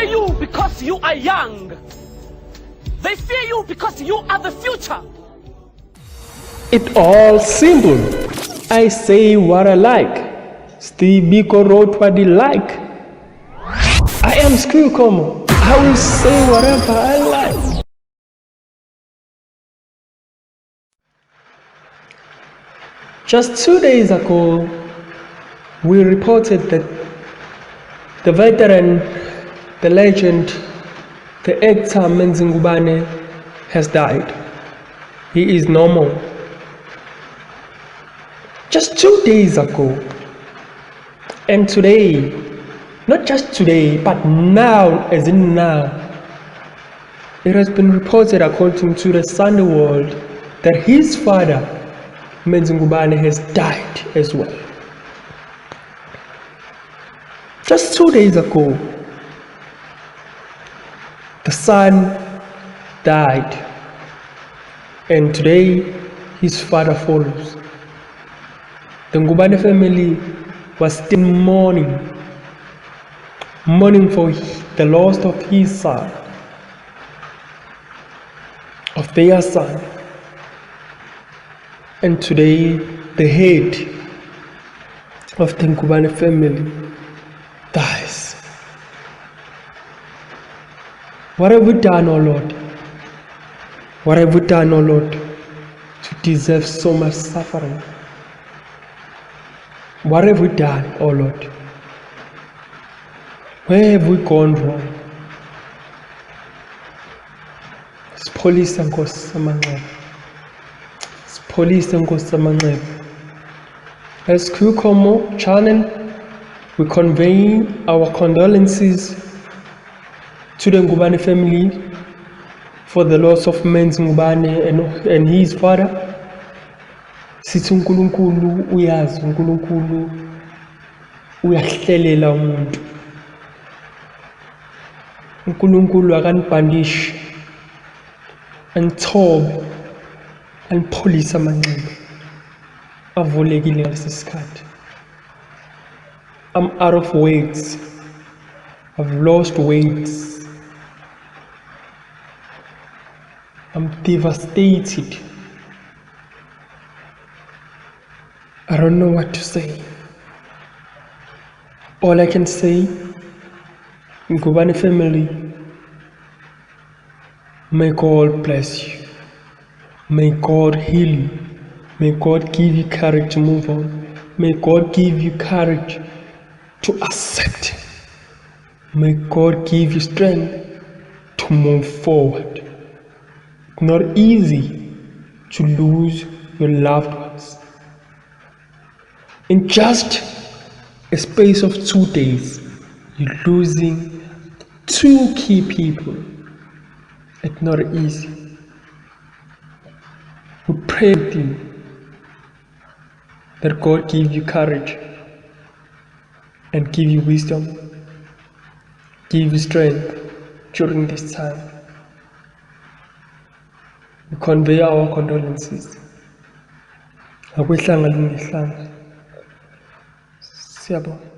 you because you are young. They fear you because you are the future. It all simple. I say what I like. Steve Biko wrote what he like. I am Screw Como. I will say whatever I like. Just 2 days ago, we reported that the veteran, the legend, the actor Menzi Ngubane has died. He is no more. Just 2 days ago. And today, not just today, but now, as in now, it has been reported according to the Sunday World that his father, Menzi Ngubane, has died as well. Just 2 days ago, the son died, and today his father follows. The Ngubane family was still mourning for the loss of his son, of their son. And today, the head of the Ngubane family dies. What have we done, oh Lord? What have we done, oh Lord, to deserve so much suffering? What have we done, oh Lord? Where have we gone wrong? Sipholise Nkosi samanxeba. Sipholise Nkosi samanxeba. As Kukomo channel, we convey our condolences to the Ngubane family for the loss of Menzi Ngubane and his father. Sithi uNkulunkulu uyazi, uNkulunkulu uyahlelela umuntu. uNkulunkulu akanibhandishi, anithobe, anipholise amanxeba avulekile ngalesi sikhathi. I'm out of words. I've lost words. I'm devastated. I don't know what to say. All I can say, Ngubane family, may God bless you. May God heal you. May God give you courage to move on. May God give you courage to accept. May God give you strength to move forward. It's not easy to lose your loved ones. In just a space of 2 days, you're losing 2 key people. It's not easy. We pray with you that God give you courage and give you wisdom, give you strength during this time. We convey our condolences. Siyabonga.